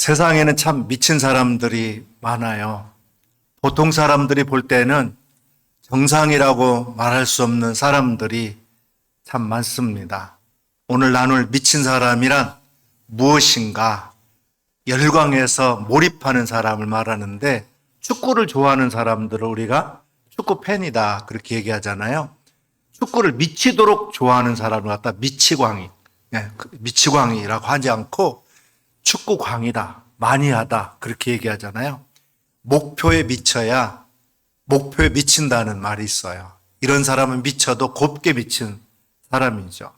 세상에는 참 미친 사람들이 많아요. 보통 사람들이 볼 때는 정상이라고 말할 수 없는 사람들이 참 많습니다. 오늘 나눌 미친 사람이란 무엇인가? 열광해서 몰입하는 사람을 말하는데, 축구를 좋아하는 사람들을 우리가 축구 팬이다 그렇게 얘기하잖아요. 축구를 미치도록 좋아하는 사람을 갖다 미치광이, 미치광이라고 하지 않고 축구광이다, 마니아다 그렇게 얘기하잖아요. 목표에 미쳐야 목표에 미친다는 말이 있어요. 이런 사람은 미쳐도 곱게 미친 사람이죠.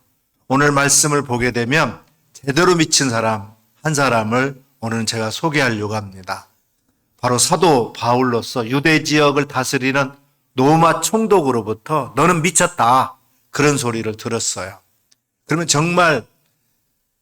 오늘 말씀을 보게 되면 제대로 미친 사람 한 사람을 오늘 제가 소개하려고 합니다. 바로 사도 바울로서 유대 지역을 다스리는 로마 총독으로부터 너는 미쳤다 그런 소리를 들었어요. 그러면 정말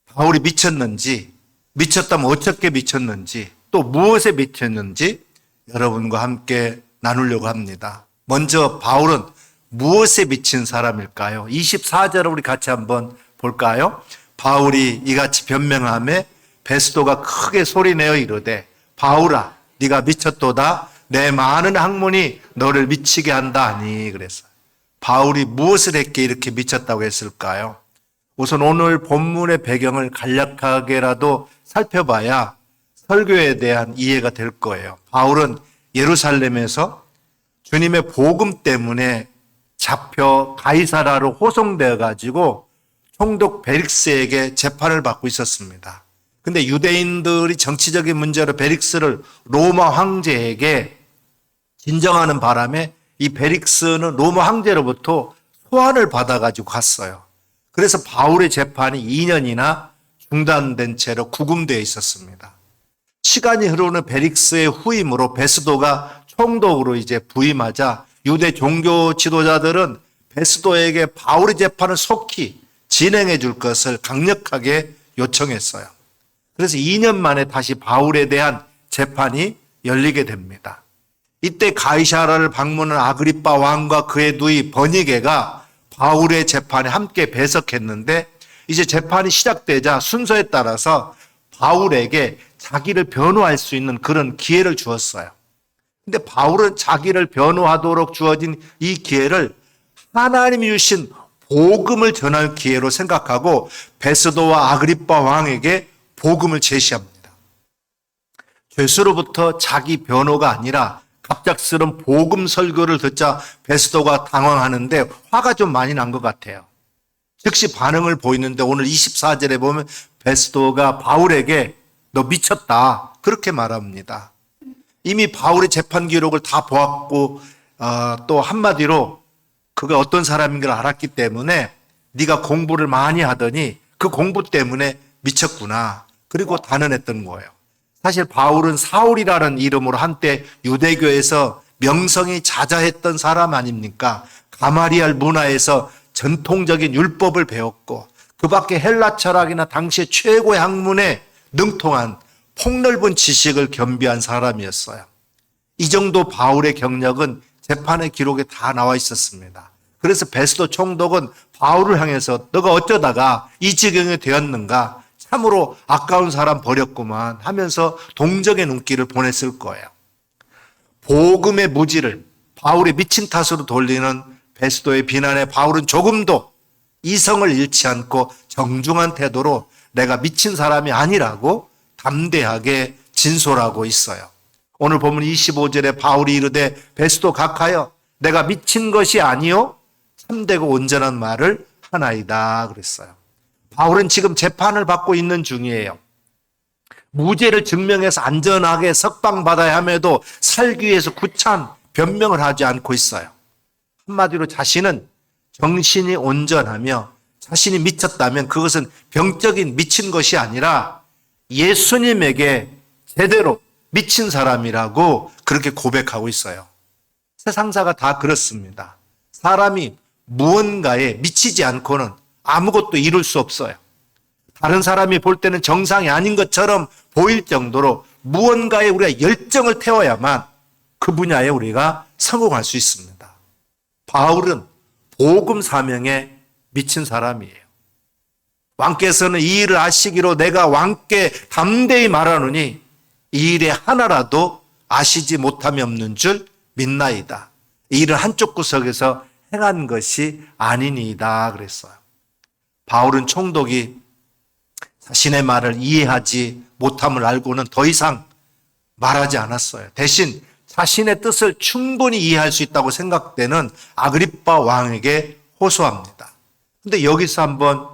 바울이 미쳤는지, 미쳤다면 어떻게 미쳤는지, 또 무엇에 미쳤는지 여러분과 함께 나누려고 합니다. 먼저 바울은 무엇에 미친 사람일까요? 24절을 우리 같이 한번 볼까요? 바울이 이같이 변명하며 베스도가 크게 소리내어 이르되 바울아 네가 미쳤도다, 내 많은 학문이 너를 미치게 한다니. 그랬어요. 바울이 무엇을 했기에 이렇게 미쳤다고 했을까요? 우선 오늘 본문의 배경을 간략하게라도 살펴봐야 설교에 대한 이해가 될 거예요. 바울은 예루살렘에서 주님의 복음 때문에 잡혀 가이사라로 호송되어 가지고 총독 베릭스에게 재판을 받고 있었습니다. 근데 유대인들이 정치적인 문제로 베릭스를 로마 황제에게 진정하는 바람에 이 베릭스는 로마 황제로부터 소환을 받아가지고 갔어요. 그래서 바울의 재판이 2년이나 중단된 채로 구금되어 있었습니다. 시간이 흐르는 베릭스의 후임으로 베스도가 총독으로 이제 부임하자 유대 종교 지도자들은 베스도에게 바울의 재판을 속히 진행해 줄 것을 강력하게 요청했어요. 그래서 2년 만에 다시 바울에 대한 재판이 열리게 됩니다. 이때 가이사라를 방문한 아그리빠 왕과 그의 누이 버니게가 바울의 재판에 함께 배석했는데, 이제 재판이 시작되자 순서에 따라서 바울에게 자기를 변호할 수 있는 그런 기회를 주었어요. 근데 바울은 자기를 변호하도록 주어진 이 기회를 하나님이 주신 복음을 전할 기회로 생각하고 베스도와 아그리빠 왕에게 복음을 제시합니다. 죄수로부터 자기 변호가 아니라 갑작스런 복음 설교를 듣자 베스도가 당황하는데 화가 좀 많이 난 것 같아요. 즉시 반응을 보이는데 오늘 24절에 보면 베스도가 바울에게 너 미쳤다 그렇게 말합니다. 이미 바울의 재판 기록을 다 보았고 또 한마디로 그가 어떤 사람인 걸 알았기 때문에 네가 공부를 많이 하더니 그 공부 때문에 미쳤구나. 그리고 단언했던 거예요. 사실 바울은 사울이라는 이름으로 한때 유대교에서 명성이 자자했던 사람 아닙니까? 가마리알 문화에서 전통적인 율법을 배웠고 그 밖에 헬라 철학이나 당시의 최고의 학문에 능통한 폭넓은 지식을 겸비한 사람이었어요. 이 정도 바울의 경력은 재판의 기록에 다 나와 있었습니다. 그래서 베스도 총독은 바울을 향해서 너가 어쩌다가 이 지경에 되었는가, 참으로 아까운 사람 버렸구만 하면서 동정의 눈길을 보냈을 거예요. 복음의 무지를 바울의 미친 탓으로 돌리는 베스도의 비난에 바울은 조금도 이성을 잃지 않고 정중한 태도로 내가 미친 사람이 아니라고 담대하게 진솔하고 있어요. 오늘 보면 25절에 바울이 이르되 베스도 각하여 내가 미친 것이 아니요 참되고 온전한 말을 하나이다 그랬어요. 바울은 지금 재판을 받고 있는 중이에요. 무죄를 증명해서 안전하게 석방받아야 함에도 살기 위해서 구차한 변명을 하지 않고 있어요. 한마디로 자신은 정신이 온전하며 자신이 미쳤다면 그것은 병적인 미친 것이 아니라 예수님에게 제대로 미친 사람이라고 그렇게 고백하고 있어요. 세상사가 다 그렇습니다. 사람이 무언가에 미치지 않고는 아무것도 이룰 수 없어요. 다른 사람이 볼 때는 정상이 아닌 것처럼 보일 정도로 무언가에 우리가 열정을 태워야만 그 분야에 우리가 성공할 수 있습니다. 바울은 복음 사명에 미친 사람이에요. 왕께서는 이 일을 아시기로 내가 왕께 담대히 말하노니 이 일에 하나라도 아시지 못함이 없는 줄 믿나이다. 이 일을 한쪽 구석에서 행한 것이 아니니이다 그랬어요. 바울은 총독이 자신의 말을 이해하지 못함을 알고는 더 이상 말하지 않았어요. 대신 자신의 뜻을 충분히 이해할 수 있다고 생각되는 아그리빠 왕에게 호소합니다. 근데 여기서 한번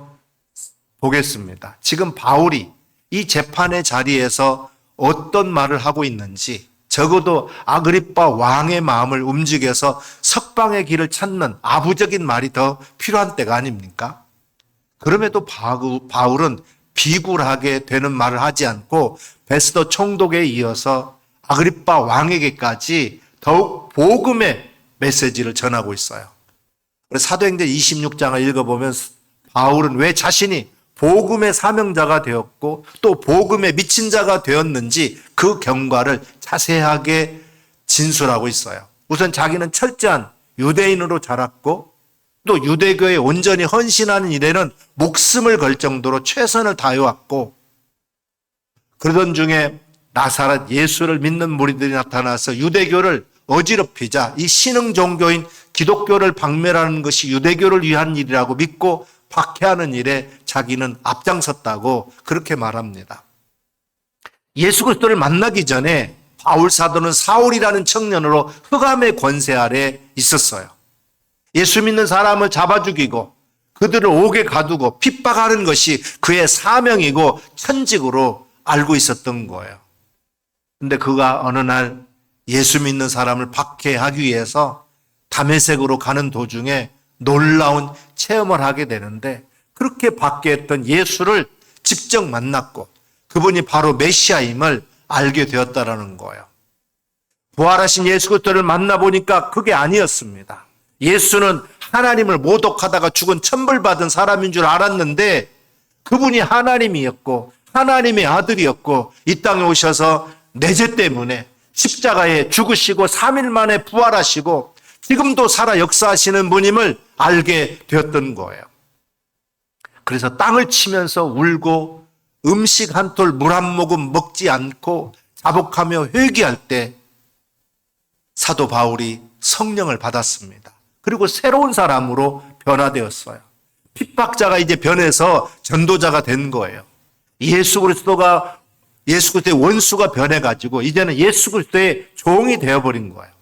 보겠습니다. 지금 바울이 이 재판의 자리에서 어떤 말을 하고 있는지, 적어도 아그리빠 왕의 마음을 움직여서 석방의 길을 찾는 아부적인 말이 더 필요한 때가 아닙니까? 그럼에도 바울은 비굴하게 되는 말을 하지 않고 베스도 총독에 이어서 아그리빠 왕에게까지 더욱 복음의 메시지를 전하고 있어요. 사도행전 26장을 읽어보면 바울은 왜 자신이 복음의 사명자가 되었고 또 복음에 미친 자가 되었는지 그 경과를 자세하게 진술하고 있어요. 우선 자기는 철저한 유대인으로 자랐고 또 유대교에 온전히 헌신하는 일에는 목숨을 걸 정도로 최선을 다해왔고, 그러던 중에 나사렛 예수를 믿는 무리들이 나타나서 유대교를 어지럽히자 이 신흥 종교인 기독교를 박멸하는 것이 유대교를 위한 일이라고 믿고 박해하는 일에 자기는 앞장섰다고 그렇게 말합니다. 예수 그리스도를 만나기 전에 바울 사도는 사울이라는 청년으로 흑암의 권세 아래 있었어요. 예수 믿는 사람을 잡아 죽이고 그들을 옥에 가두고 핍박하는 것이 그의 사명이고 천직으로 알고 있었던 거예요. 근데 그가 어느 날 예수 믿는 사람을 박해하기 위해서 다메섹으로 가는 도중에 놀라운 체험을 하게 되는데, 그렇게 박해했던 예수를 직접 만났고 그분이 바로 메시아임을 알게 되었다라는 거예요. 부활하신 예수 그리스도를 만나보니까 그게 아니었습니다. 예수는 하나님을 모독하다가 죽은 천벌받은 사람인 줄 알았는데 그분이 하나님이었고 하나님의 아들이었고 이 땅에 오셔서 내 죄 때문에 십자가에 죽으시고 3일 만에 부활하시고 지금도 살아 역사하시는 분임을 알게 되었던 거예요. 그래서 땅을 치면서 울고 음식 한 톨 물 한 모금 먹지 않고 자복하며 회개할 때 사도 바울이 성령을 받았습니다. 그리고 새로운 사람으로 변화되었어요. 핍박자가 이제 변해서 전도자가 된 거예요. 예수 그리스도의 원수가 변해가지고 이제는 예수 그리스도의 종이 되어버린 거예요.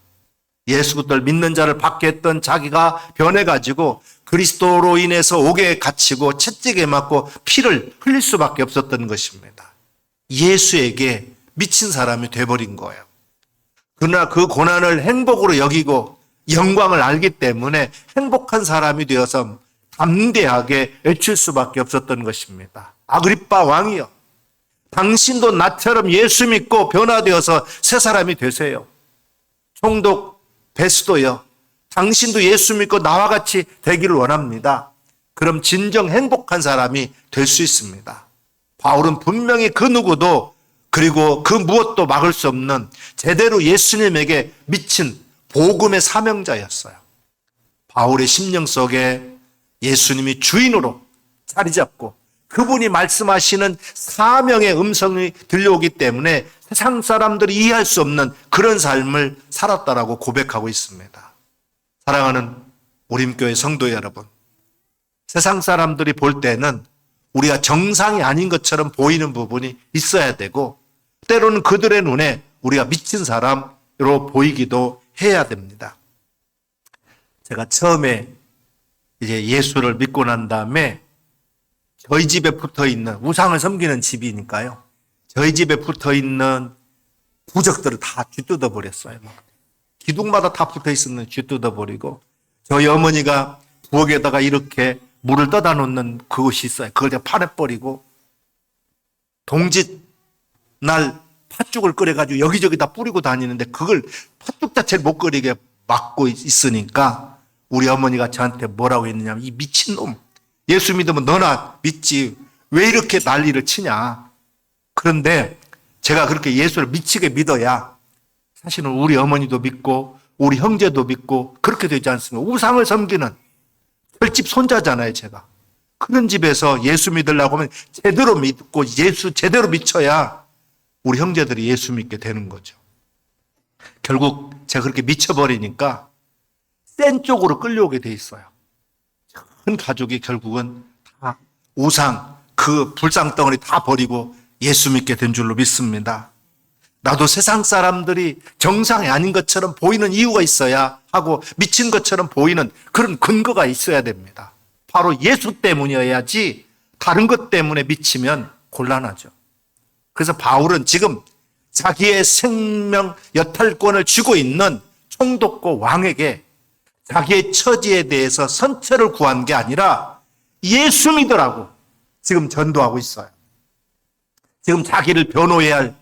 예수 그리스도를 믿는 자를 박해했던 자기가 변해가지고 그리스도로 인해서 옥에 갇히고 채찍에 맞고 피를 흘릴 수밖에 없었던 것입니다. 예수에게 미친 사람이 되어버린 거예요. 그러나 그 고난을 행복으로 여기고 영광을 알기 때문에 행복한 사람이 되어서 담대하게 외칠 수밖에 없었던 것입니다. 아그리빠 왕이여, 당신도 나처럼 예수 믿고 변화되어서 새 사람이 되세요. 총독 베스도여, 당신도 예수 믿고 나와 같이 되기를 원합니다. 그럼 진정 행복한 사람이 될 수 있습니다. 바울은 분명히 그 누구도 그리고 그 무엇도 막을 수 없는 제대로 예수님에게 미친 복음의 사명자였어요. 바울의 심령 속에 예수님이 주인으로 자리 잡고 그분이 말씀하시는 사명의 음성이 들려오기 때문에 세상 사람들이 이해할 수 없는 그런 삶을 살았다라고 고백하고 있습니다. 사랑하는 우림교회 성도 여러분, 세상 사람들이 볼 때는 우리가 정상이 아닌 것처럼 보이는 부분이 있어야 되고 때로는 그들의 눈에 우리가 미친 사람으로 보이기도 해야 됩니다. 제가 처음에 이제 예수를 믿고 난 다음에 저희 집에 붙어 있는 우상을 섬기는 집이니까요. 저희 집에 붙어 있는 부적들을 다 쥐뜯어 버렸어요. 기둥마다 다 붙어 있었는 쥐뜯어 버리고 저희 어머니가 부엌에다가 이렇게 물을 떠다 놓는 그것이 있어요. 그걸 제가 파내버리고 동짓 날 팥죽을 끓여가지고 여기저기 다 뿌리고 다니는데 그걸 팥죽 자체를 못 끓이게 막고 있으니까 우리 어머니가 저한테 뭐라고 했느냐면 이 미친놈, 예수 믿으면 너나 믿지 왜 이렇게 난리를 치냐. 그런데 제가 그렇게 예수를 미치게 믿어야 사실은 우리 어머니도 믿고 우리 형제도 믿고 그렇게 되지 않습니까? 우상을 섬기는 혈집 손자잖아요, 제가. 그런 집에서 예수 믿으려고 하면 제대로 믿고 예수 제대로 미쳐야 우리 형제들이 예수 믿게 되는 거죠. 결국 제가 그렇게 미쳐버리니까 센 쪽으로 끌려오게 돼 있어요. 전 가족이 결국은 다 우상, 그 불상덩어리 다 버리고 예수 믿게 된 줄로 믿습니다. 나도 세상 사람들이 정상이 아닌 것처럼 보이는 이유가 있어야 하고 미친 것처럼 보이는 그런 근거가 있어야 됩니다. 바로 예수 때문이어야지 다른 것 때문에 미치면 곤란하죠. 그래서 바울은 지금 자기의 생명 여탈권을 쥐고 있는 총독과 왕에게 자기의 처지에 대해서 선처를 구한 게 아니라 예수 믿으라고 지금 전도하고 있어요. 지금 자기를 변호해야 할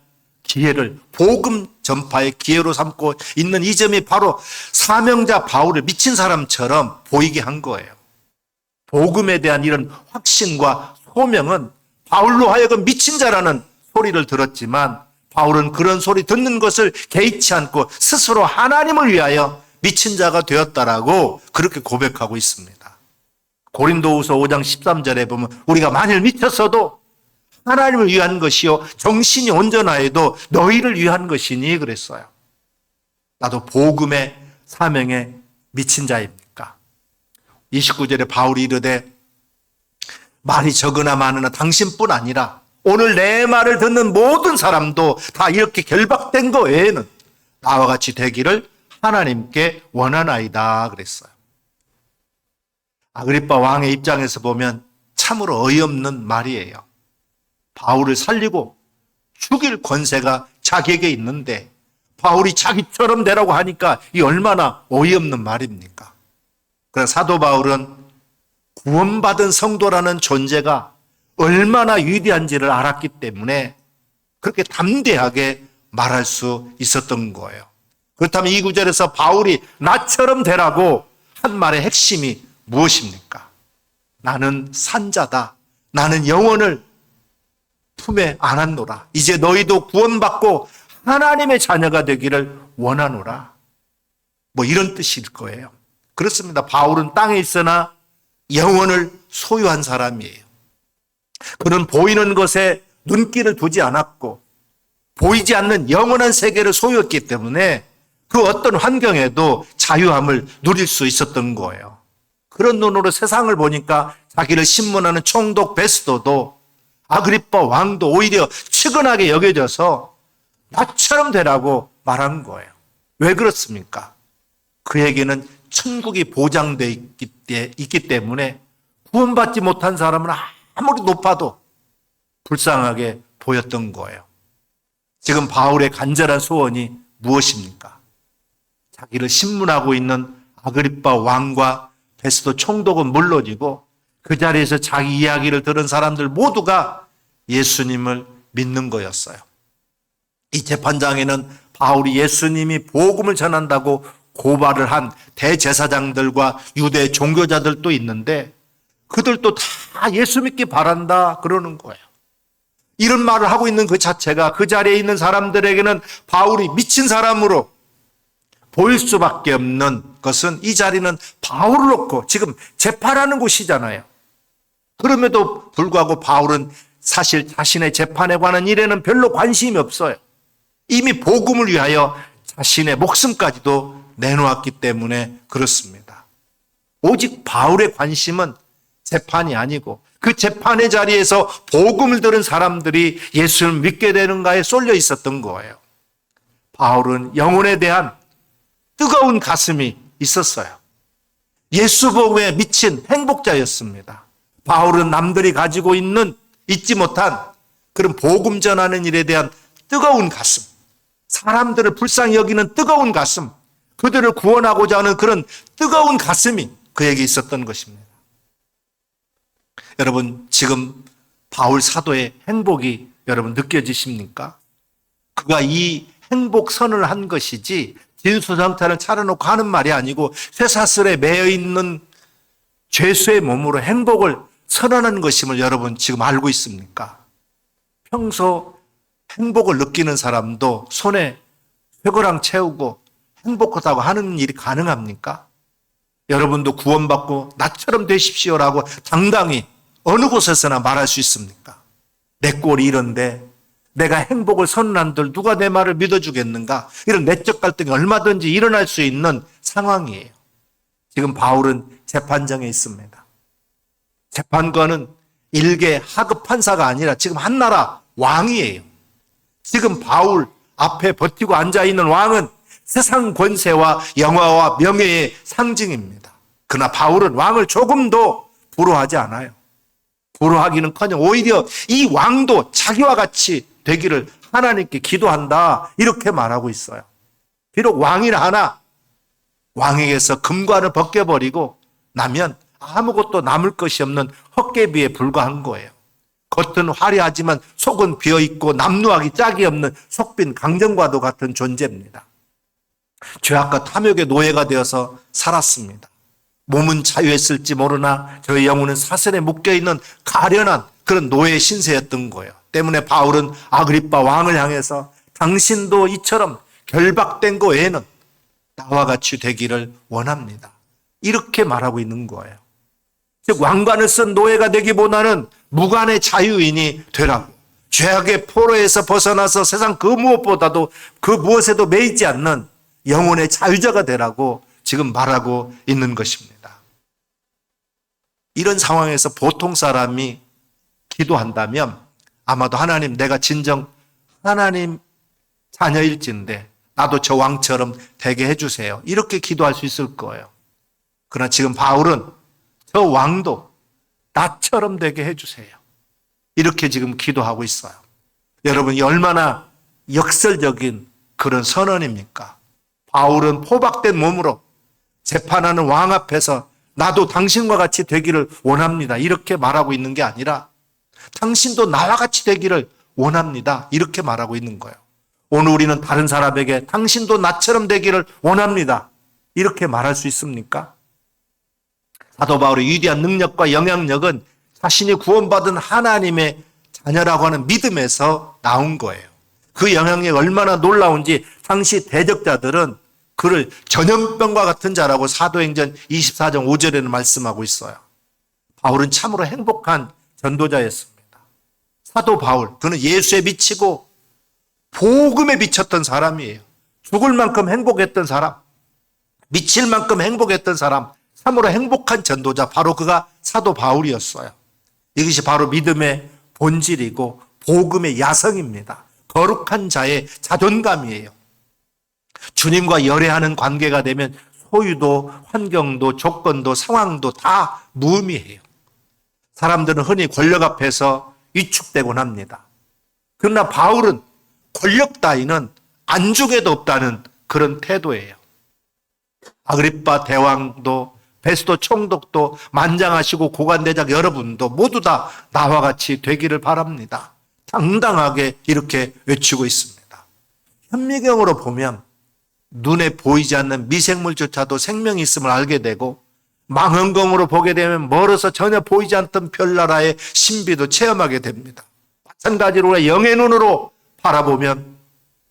기회를 복음 전파의 기회로 삼고 있는 이 점이 바로 사명자 바울을 미친 사람처럼 보이게 한 거예요. 복음에 대한 이런 확신과 소명은 바울로 하여금 미친 자라는 소리를 들었지만 바울은 그런 소리 듣는 것을 개의치 않고 스스로 하나님을 위하여 미친 자가 되었다라고 그렇게 고백하고 있습니다. 고린도후서 5장 13절에 보면 우리가 만일 미쳤어도 하나님을 위한 것이요 정신이 온전하여도 너희를 위한 것이니 그랬어요. 나도 복음의 사명에 미친 자입니까? 29절에 바울이 이르되 말이 적으나 많으나 당신뿐 아니라 오늘 내 말을 듣는 모든 사람도 다 이렇게 결박된 거 외에는 나와 같이 되기를 하나님께 원하나이다 그랬어요. 아그리빠 왕의 입장에서 보면 참으로 어이없는 말이에요. 바울을 살리고 죽일 권세가 자기에게 있는데 바울이 자기처럼 되라고 하니까 이 얼마나 어이없는 말입니까? 그러나 사도 바울은 구원받은 성도라는 존재가 얼마나 위대한지를 알았기 때문에 그렇게 담대하게 말할 수 있었던 거예요. 그렇다면 이 구절에서 바울이 나처럼 되라고 한 말의 핵심이 무엇입니까? 나는 산자다. 나는 영혼을 품에 안았노라. 이제 너희도 구원받고 하나님의 자녀가 되기를 원하노라. 뭐 이런 뜻일 거예요. 그렇습니다. 바울은 땅에 있으나 영혼을 소유한 사람이에요. 그는 보이는 것에 눈길을 두지 않았고 보이지 않는 영원한 세계를 소유했기 때문에 그 어떤 환경에도 자유함을 누릴 수 있었던 거예요. 그런 눈으로 세상을 보니까 자기를 신문하는 총독 베스도도 아그리빠 왕도 오히려 측은하게 여겨져서 나처럼 되라고 말한 거예요. 왜 그렇습니까? 그에게는 천국이 보장되어 있기 때문에 구원받지 못한 사람은 아무리 높아도 불쌍하게 보였던 거예요. 지금 바울의 간절한 소원이 무엇입니까? 자기를 신문하고 있는 아그리빠 왕과 베스도 총독은 물론이고 그 자리에서 자기 이야기를 들은 사람들 모두가 예수님을 믿는 거였어요. 이 재판장에는 바울이 예수님이 복음을 전한다고 고발을 한 대제사장들과 유대 종교자들도 있는데 그들도 다 예수 믿기 바란다 그러는 거예요. 이런 말을 하고 있는 그 자체가 그 자리에 있는 사람들에게는 바울이 미친 사람으로 보일 수밖에 없는 것은 이 자리는 바울을 놓고 지금 재판하는 곳이잖아요. 그럼에도 불구하고 바울은 사실 자신의 재판에 관한 일에는 별로 관심이 없어요. 이미 복음을 위하여 자신의 목숨까지도 내놓았기 때문에 그렇습니다. 오직 바울의 관심은 재판이 아니고 그 재판의 자리에서 복음을 들은 사람들이 예수를 믿게 되는가에 쏠려 있었던 거예요. 바울은 영혼에 대한 뜨거운 가슴이 있었어요. 예수 복음에 미친 행복자였습니다. 바울은 남들이 가지고 있는 잊지 못한 그런 복음 전하는 일에 대한 뜨거운 가슴, 사람들을 불쌍히 여기는 뜨거운 가슴, 그들을 구원하고자 하는 그런 뜨거운 가슴이 그에게 있었던 것입니다. 여러분, 지금 바울 사도의 행복이 여러분 느껴지십니까? 그가 이 행복선을 한 것이지 진수성찬을 차려놓고 하는 말이 아니고 쇠사슬에 매여 있는 죄수의 몸으로 행복을 선언하는 것임을 여러분 지금 알고 있습니까? 평소 행복을 느끼는 사람도 손에 쇠고랑 채우고 행복하다고 하는 일이 가능합니까? 여러분도 구원받고 나처럼 되십시오라고 당당히 어느 곳에서나 말할 수 있습니까? 내 꼴이 이런데 내가 행복을 선언한들 누가 내 말을 믿어주겠는가? 이런 내적 갈등이 얼마든지 일어날 수 있는 상황이에요. 지금 바울은 재판정에 있습니다. 재판관은 일개 하급 판사가 아니라 지금 한나라 왕이에요. 지금 바울 앞에 버티고 앉아있는 왕은 세상 권세와 영화와 명예의 상징입니다. 그러나 바울은 왕을 조금도 부러워하지 않아요. 부러워하기는커녕 오히려 이 왕도 자기와 같이 되기를 하나님께 기도한다, 이렇게 말하고 있어요. 비록 왕이라 하나 왕에게서 금관을 벗겨버리고 나면 아무것도 남을 것이 없는 헛개비에 불과한 거예요. 겉은 화려하지만 속은 비어있고 남루하기 짝이 없는 속빈 강정과도 같은 존재입니다. 죄악과 탐욕의 노예가 되어서 살았습니다. 몸은 자유했을지 모르나 저의 영혼은 사슬에 묶여있는 가련한 그런 노예 신세였던 거예요. 때문에 바울은 아그리빠 왕을 향해서 당신도 이처럼 결박된 거 외에는 나와 같이 되기를 원합니다, 이렇게 말하고 있는 거예요. 즉 왕관을 쓴 노예가 되기보다는 무관의 자유인이 되라고, 죄악의 포로에서 벗어나서 세상 그 무엇보다도 그 무엇에도 매이지 않는 영혼의 자유자가 되라고 지금 말하고 있는 것입니다. 이런 상황에서 보통 사람이 기도한다면 아마도 하나님, 내가 진정 하나님 자녀일진데 나도 저 왕처럼 되게 해주세요, 이렇게 기도할 수 있을 거예요. 그러나 지금 바울은 저 왕도 나처럼 되게 해주세요, 이렇게 지금 기도하고 있어요. 여러분, 얼마나 역설적인 그런 선언입니까? 바울은 포박된 몸으로 재판하는 왕 앞에서 나도 당신과 같이 되기를 원합니다, 이렇게 말하고 있는 게 아니라 당신도 나와 같이 되기를 원합니다, 이렇게 말하고 있는 거예요. 오늘 우리는 다른 사람에게 당신도 나처럼 되기를 원합니다, 이렇게 말할 수 있습니까? 사도 바울의 위대한 능력과 영향력은 자신이 구원받은 하나님의 자녀라고 하는 믿음에서 나온 거예요. 그 영향력이 얼마나 놀라운지 당시 대적자들은 그를 전염병과 같은 자라고 사도행전 24장 5절에는 말씀하고 있어요. 바울은 참으로 행복한 전도자였습니다. 사도 바울, 그는 예수에 미치고 복음에 미쳤던 사람이에요. 죽을 만큼 행복했던 사람, 미칠 만큼 행복했던 사람, 참으로 행복한 전도자, 바로 그가 사도 바울이었어요. 이것이 바로 믿음의 본질이고 복음의 야성입니다. 거룩한 자의 자존감이에요. 주님과 열애하는 관계가 되면 소유도 환경도 조건도 상황도 다 무의미해요. 사람들은 흔히 권력 앞에서 위축되곤 합니다. 그러나 바울은 권력 따위는 안중에도 없다는 그런 태도예요. 아그리빠 대왕도 베스도 총독도 만장하시고 고관대장 여러분도 모두 다 나와 같이 되기를 바랍니다, 당당하게 이렇게 외치고 있습니다. 현미경으로 보면 눈에 보이지 않는 미생물조차도 생명이 있음을 알게 되고, 망원경으로 보게 되면 멀어서 전혀 보이지 않던 별나라의 신비도 체험하게 됩니다. 마찬가지로 영의 눈으로 바라보면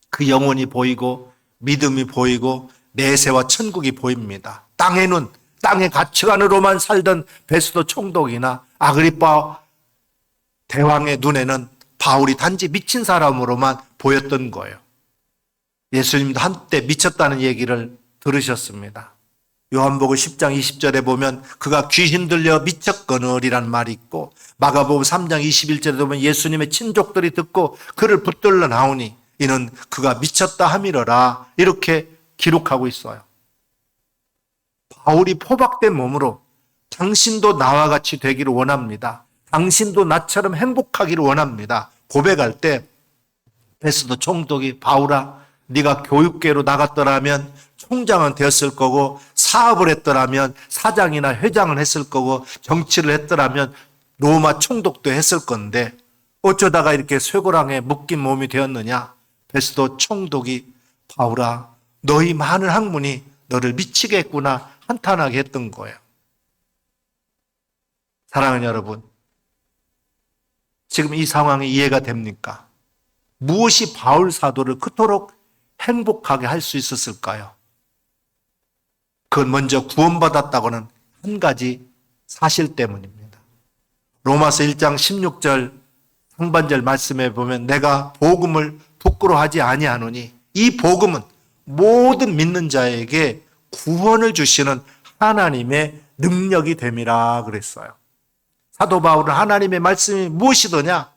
그 영혼이 보이고 믿음이 보이고 내세와 천국이 보입니다. 땅의 눈, 땅의 가치관으로만 살던 베스도 총독이나 아그리빠 대왕의 눈에는 바울이 단지 미친 사람으로만 보였던 거예요. 예수님도 한때 미쳤다는 얘기를 들으셨습니다. 요한복음 10장 20절에 보면 그가 귀신 들려 미쳤거늘이라는 말이 있고, 마가복음 3장 21절에 보면 예수님의 친족들이 듣고 그를 붙들러 나오니 이는 그가 미쳤다 함이러라, 이렇게 기록하고 있어요. 바울이 포박된 몸으로 당신도 나와 같이 되기를 원합니다, 당신도 나처럼 행복하기를 원합니다 고백할 때 베스도 총독이, 바울아, 네가 교육계로 나갔더라면 총장은 되었을 거고, 사업을 했더라면 사장이나 회장을 했을 거고, 정치를 했더라면 로마 총독도 했을 건데 어쩌다가 이렇게 쇠고랑에 묶인 몸이 되었느냐? 베스도 총독이, 바울아, 너희 많은 학문이 너를 미치게 했구나 한탄하게 했던 거예요. 사랑하는 여러분, 지금 이 상황이 이해가 됩니까? 무엇이 바울 사도를 그토록 행복하게 할 수 있었을까요? 그건 먼저 구원받았다고는 한 가지 사실 때문입니다. 로마서 1장 16절 상반절 말씀에 보면 내가 복음을 부끄러워하지 아니하노니 이 복음은 모든 믿는 자에게 구원을 주시는 하나님의 능력이 됨이라 그랬어요. 사도 바울은 하나님의 말씀이 무엇이더냐?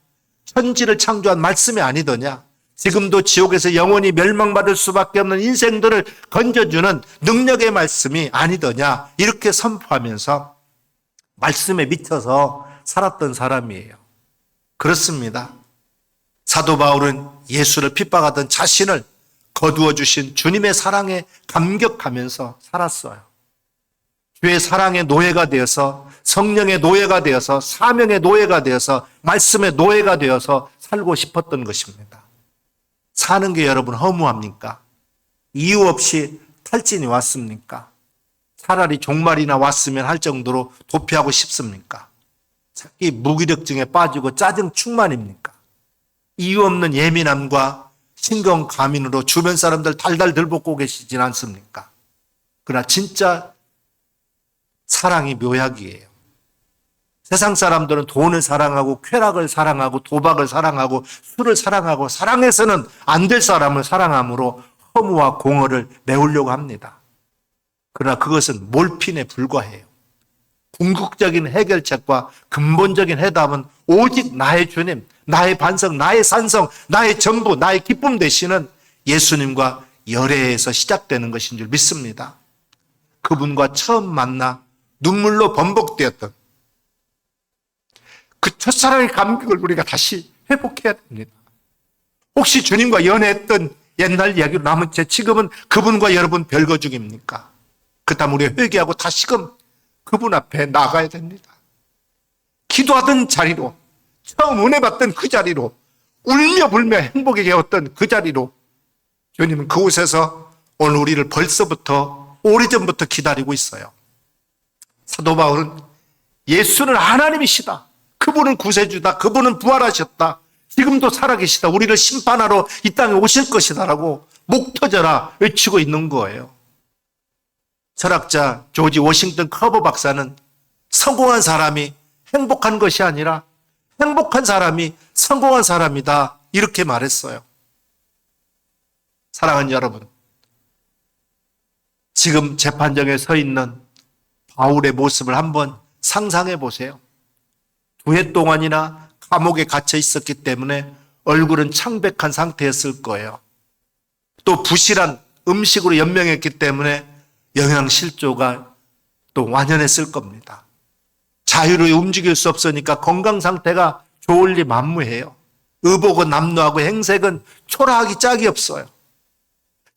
천지를 창조한 말씀이 아니더냐? 지금도 지옥에서 영원히 멸망받을 수밖에 없는 인생들을 건져주는 능력의 말씀이 아니더냐? 이렇게 선포하면서 말씀에 미쳐서 살았던 사람이에요. 그렇습니다. 사도 바울은 예수를 핍박하던 자신을 거두어 주신 주님의 사랑에 감격하면서 살았어요. 주의 사랑의 노예가 되어서, 성령의 노예가 되어서, 사명의 노예가 되어서, 말씀의 노예가 되어서 살고 싶었던 것입니다. 사는 게 여러분 허무합니까? 이유 없이 탈진이 왔습니까? 차라리 종말이나 왔으면 할 정도로 도피하고 싶습니까? 자기 무기력증에 빠지고 짜증 충만입니까? 이유 없는 예민함과 신경과민으로 주변 사람들 달달 들볶고 계시진 않습니까? 그러나 진짜 사랑이 묘약이에요. 세상 사람들은 돈을 사랑하고 쾌락을 사랑하고 도박을 사랑하고 술을 사랑하고 사랑해서는 안 될 사람을 사랑함으로 허무와 공허를 메우려고 합니다. 그러나 그것은 몰핀에 불과해요. 궁극적인 해결책과 근본적인 해답은 오직 나의 주님, 나의 반석, 나의 산성, 나의 전부, 나의 기쁨 되시는 예수님과 열애에서 시작되는 것인 줄 믿습니다. 그분과 처음 만나 눈물로 번복되었던 그 첫사랑의 감격을 우리가 다시 회복해야 됩니다. 혹시 주님과 연애했던 옛날 이야기로 남은 채 지금은 그분과 여러분 별거 중입니까? 그 다음 우리 회개하고 다시금 그분 앞에 나가야 됩니다. 기도하던 자리로, 처음 은혜 받던 그 자리로, 울며 불며 행복에 깨웠던 그 자리로 주님은 그곳에서 오늘 우리를 벌써부터 오래전부터 기다리고 있어요. 사도 바울은 예수는 하나님이시다. 그분은 구세주다. 그분은 부활하셨다. 지금도 살아계시다. 우리를 심판하러 이 땅에 오실 것이다라고 목 터져라 외치고 있는 거예요. 철학자 조지 워싱턴 커버 박사는 성공한 사람이 행복한 것이 아니라 행복한 사람이 성공한 사람이다 이렇게 말했어요. 사랑하는 여러분, 지금 재판정에 서 있는 바울의 모습을 한번 상상해 보세요. 2해 동안이나 감옥에 갇혀 있었기 때문에 얼굴은 창백한 상태였을 거예요. 또 부실한 음식으로 연명했기 때문에 영양실조가 또 완연했을 겁니다. 자유로 움직일 수 없으니까 건강 상태가 좋을리 만무해요. 의복은 남루하고 행색은 초라하기 짝이 없어요.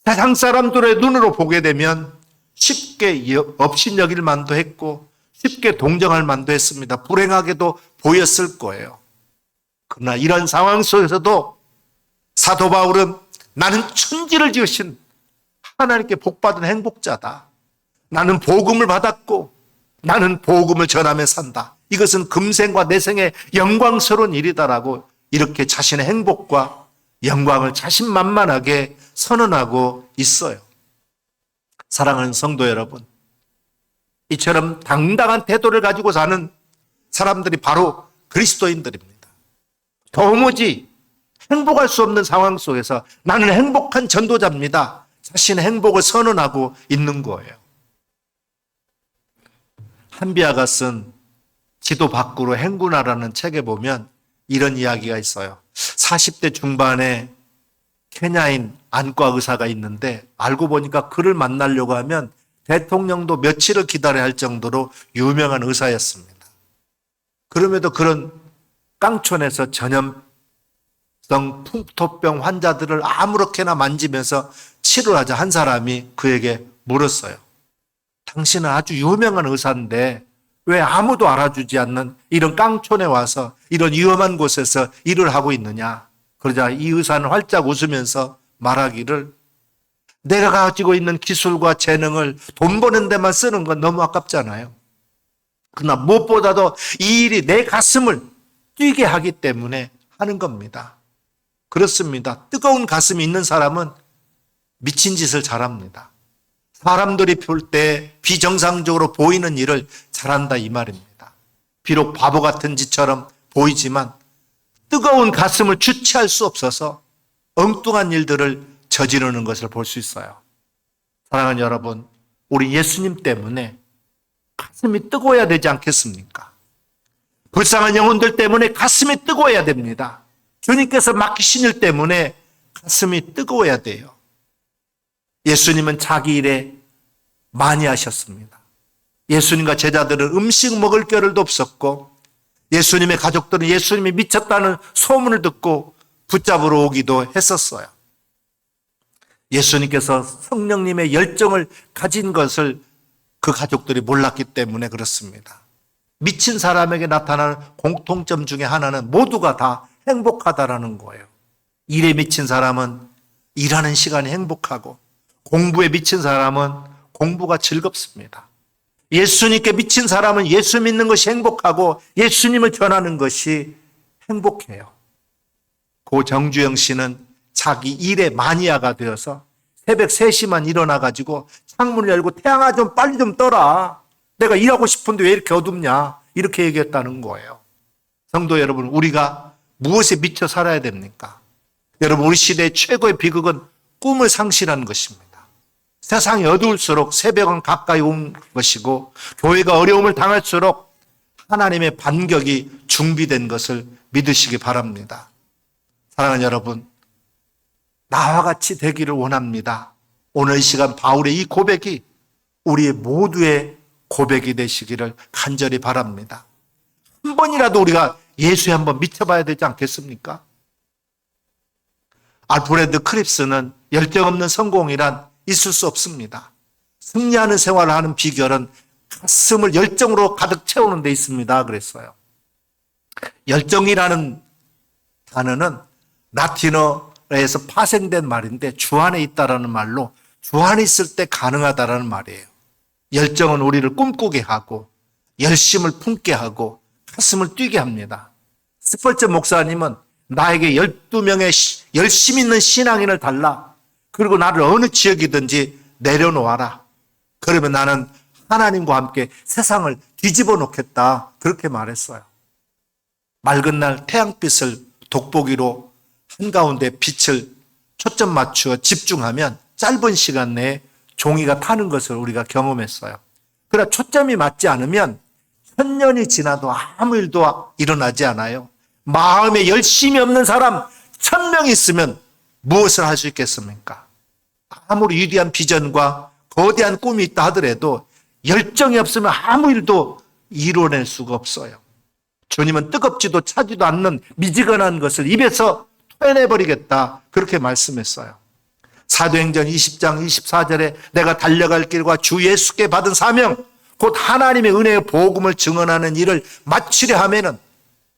세상 사람들의 눈으로 보게 되면 쉽게 업신여길 만도 했고 쉽게 동정할 만도 했습니다. 불행하게도 보였을 거예요. 그러나 이런 상황 속에서도 사도 바울은 나는 천지를 지으신 하나님께 복받은 행복자다. 나는 복음을 받았고 나는 복음을 전하며 산다. 이것은 금생과 내생의 영광스러운 일이다라고 이렇게 자신의 행복과 영광을 자신만만하게 선언하고 있어요. 사랑하는 성도 여러분, 이처럼 당당한 태도를 가지고 사는 사람들이 바로 그리스도인들입니다. 도무지 행복할 수 없는 상황 속에서 나는 행복한 전도자입니다. 자신의 행복을 선언하고 있는 거예요. 한비아가 쓴 지도 밖으로 행군하라는 책에 보면 이런 이야기가 있어요. 40대 중반에 케냐인 안과 의사가 있는데 알고 보니까 그를 만나려고 하면 대통령도 며칠을 기다려야 할 정도로 유명한 의사였습니다. 그럼에도 그런 깡촌에서 전염성 풍토병 환자들을 아무렇게나 만지면서 치료하자 한 사람이 그에게 물었어요. 당신은 아주 유명한 의사인데 왜 아무도 알아주지 않는 이런 깡촌에 와서 이런 위험한 곳에서 일을 하고 있느냐. 그러자 이 의사는 활짝 웃으면서 말하기를 내가 가지고 있는 기술과 재능을 돈 버는 데만 쓰는 건 너무 아깝잖아요. 그러나 무엇보다도 이 일이 내 가슴을 뛰게 하기 때문에 하는 겁니다. 그렇습니다. 뜨거운 가슴이 있는 사람은 미친 짓을 잘합니다. 사람들이 볼 때 비정상적으로 보이는 일을 잘한다 이 말입니다. 비록 바보 같은 짓처럼 보이지만 뜨거운 가슴을 주체할 수 없어서 엉뚱한 일들을 저지르는 것을 볼 수 있어요. 사랑하는 여러분, 우리 예수님 때문에 가슴이 뜨거워야 되지 않겠습니까? 불쌍한 영혼들 때문에 가슴이 뜨거워야 됩니다. 주님께서 맡기신 일 때문에 가슴이 뜨거워야 돼요. 예수님은 자기 일에 많이 하셨습니다. 예수님과 제자들은 음식 먹을 겨를도 없었고 예수님의 가족들은 예수님이 미쳤다는 소문을 듣고 붙잡으러 오기도 했었어요. 예수님께서 성령님의 열정을 가진 것을 그 가족들이 몰랐기 때문에 그렇습니다. 미친 사람에게 나타나는 공통점 중에 하나는 모두가 다 행복하다라는 거예요. 일에 미친 사람은 일하는 시간이 행복하고 공부에 미친 사람은 공부가 즐겁습니다. 예수님께 미친 사람은 예수 믿는 것이 행복하고 예수님을 전하는 것이 행복해요. 고 정주영 씨는 자기 일에 마니아가 되어서 새벽 3시만 일어나가지고 창문을 열고 태양아 좀 빨리 좀 떠라. 내가 일하고 싶은데 왜 이렇게 어둡냐. 이렇게 얘기했다는 거예요. 성도 여러분, 우리가 무엇에 미쳐 살아야 됩니까? 여러분, 우리 시대의 최고의 비극은 꿈을 상실하는 것입니다. 세상이 어두울수록 새벽은 가까이 온 것이고 교회가 어려움을 당할수록 하나님의 반격이 준비된 것을 믿으시기 바랍니다. 사랑하는 여러분, 나와 같이 되기를 원합니다. 오늘 이 시간 바울의 이 고백이 우리 모두의 고백이 되시기를 간절히 바랍니다. 한 번이라도 우리가 예수에 한번 미쳐봐야 되지 않겠습니까? 알프레드 크립스는 열정 없는 성공이란 있을 수 없습니다. 승리하는 생활을 하는 비결은 가슴을 열정으로 가득 채우는 데 있습니다. 그랬어요. 열정이라는 단어는 라틴어에서 파생된 말인데 주 안에 있다라는 말로 주 안에 있을 때 가능하다라는 말이에요. 열정은 우리를 꿈꾸게 하고 열심을 품게 하고 가슴을 뛰게 합니다. 스펄전 목사님은 나에게 12명의 열심 있는 신앙인을 달라. 그리고 나를 어느 지역이든지 내려놓아라. 그러면 나는 하나님과 함께 세상을 뒤집어 놓겠다. 그렇게 말했어요. 맑은 날 태양빛을 돋보기로 한가운데 빛을 초점 맞추어 집중하면 짧은 시간 내에 종이가 타는 것을 우리가 경험했어요. 그러나 초점이 맞지 않으면 천년이 지나도 아무 일도 일어나지 않아요. 마음에 열심이 없는 사람 1000명 있으면 무엇을 할 수 있겠습니까? 아무리 위대한 비전과 거대한 꿈이 있다 하더라도 열정이 없으면 아무 일도 이뤄낼 수가 없어요. 주님은 뜨겁지도 차지도 않는 미지근한 것을 입에서 토해내버리겠다. 그렇게 말씀했어요. 사도행전 20장 24절에 내가 달려갈 길과 주 예수께 받은 사명, 곧 하나님의 은혜의 복음을 증언하는 일을 마치려 하면은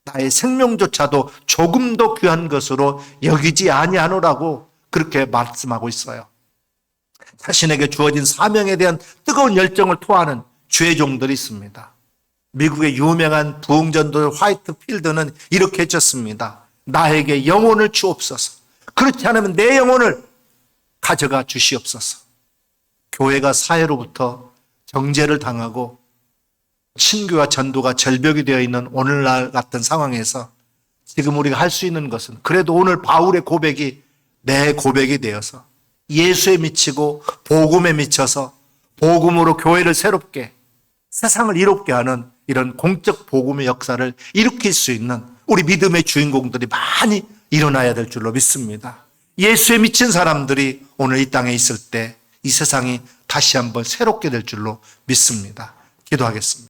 나의 생명조차도 조금도 귀한 것으로 여기지 아니하노라고 그렇게 말씀하고 있어요. 자신에게 주어진 사명에 대한 뜨거운 열정을 토하는 주의 종들이 있습니다. 미국의 유명한 부흥전도 화이트 필드는 이렇게 해줬습니다. 나에게 영혼을 주옵소서. 그렇지 않으면 내 영혼을 가져가 주시옵소서. 교회가 사회로부터 정죄를 당하고 신교와 전도가 절벽이 되어 있는 오늘날 같은 상황에서 지금 우리가 할 수 있는 것은 그래도 오늘 바울의 고백이 내 고백이 되어서 예수에 미치고 복음에 미쳐서 복음으로 교회를 새롭게 세상을 이롭게 하는 이런 공적 복음의 역사를 일으킬 수 있는 우리 믿음의 주인공들이 많이 일어나야 될 줄로 믿습니다. 예수에 미친 사람들이 오늘 이 땅에 있을 때 이 세상이 다시 한번 새롭게 될 줄로 믿습니다. 기도하겠습니다.